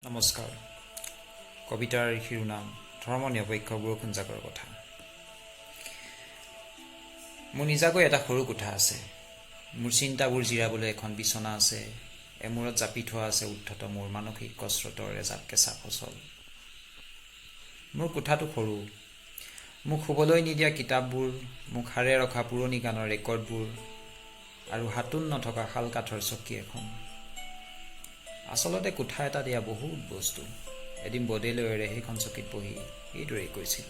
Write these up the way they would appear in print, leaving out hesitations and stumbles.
নমস্কাৰ। কবিতাৰ শিৰোনাম ধৰ্ম নিৰপেক্ষ বৰষুণ জাকৰ কথা। মোৰ নিজাকৈ এটা সৰু কোঠা আছে। মোৰ চিন্তাবোৰ জিৰাবলৈ এখন বিচনা আছে। এমূৰত জাপি থোৱা আছে উদ্ধত মোৰ মানসিক কচৰতৰ এজাক কেঁচা ফচল। মোৰ কোঠাটো সৰু। মোক শুবলৈ নিদিয়া কিতাপবোৰ, মোক সাৰে ৰখা পুৰণি গানৰ ৰেকৰ্ডবোৰ আৰু হাতোন নথকা শাল কাঠৰ চকী এখন। আচলতে কোঠা এটা দিয়া বহুত বস্তু। এদিন বদেলৈৰে সেইখন চকীত বহি এইদৰেই কৈছিল।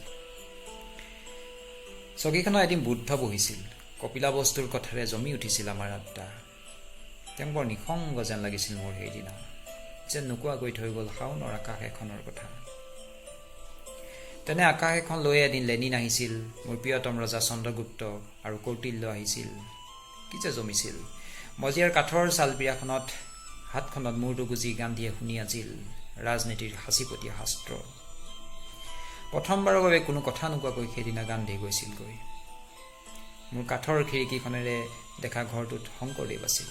চকীখনত এদিন বুদ্ধ বহিছিল। কপিলা বস্তুৰ কথাৰে জমি উঠিছিল আমাৰ আড্ডা। তেওঁ বৰ নিসংগ যেন লাগিছিল মোৰ সেইদিনা, যেন নোকোৱাকৈ থৈ গ'ল শাওণৰ আকাশ এখনৰ কথা। তেনে আকাশ এখন লৈ এদিন লেনিন আহিছিল, মোৰ প্ৰিয়তম ৰজা চন্দ্ৰগুপ্ত আৰু কৌটিল্য আহিছিল। কি যে জমিছিল। মজিয়াৰ কাঠৰ চালপীৰাখনত হাতখনত মূৰটো গুজি গান্ধীয়ে শুনি আছিল ৰাজনীতিৰ সাঁচিপতীয়া শাস্ত্ৰ। প্ৰথমবাৰৰ বাবে কোনো কথা নোকোৱাকৈ সেইদিনা গান্ধী গৈছিলগৈ। মোৰ কাঠৰ খিৰিকীখনেৰে দেখা ঘৰটোত শংকৰদেৱ আছিল।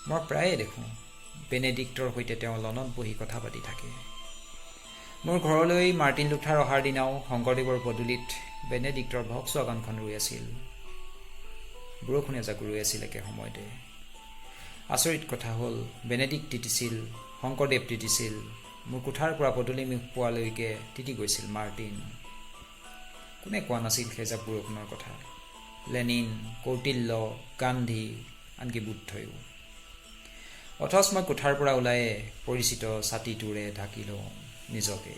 মই প্ৰায়ে দেখোঁ বেনেডিক্টৰ সৈতে তেওঁ লনত বহি কথা পাতি থাকে। মোৰ ঘৰলৈ মাৰ্টিন লুথাৰ অহাৰ দিনাও শংকৰদেৱৰ পদূলিত বেনেডিক্টৰ ভক্সৱাগনখন ৰৈ আছিল। বৰষুণ এজাকো ৰৈ আছিল একে সময়তে। আচৰিত কথা হ'ল, বেনেডিক্ট তিতিছিল, শংকৰদেৱ তিতিছিল, মোৰ কোঠাৰ পৰা পদূলিমুখ পোৱালৈকে তিতি গৈছিল মাৰ্টিন। কোনে কোৱা নাছিল সেইজাক বৰষুণৰ কথা? লেনিন, কৌটিল্য, গান্ধী, আনকি বুদ্ধয়ো। অথচ মই কোঠাৰ পৰা ওলায়ে পৰিচিত ছাতিটোৰে ঢাকি লওঁ নিজকে।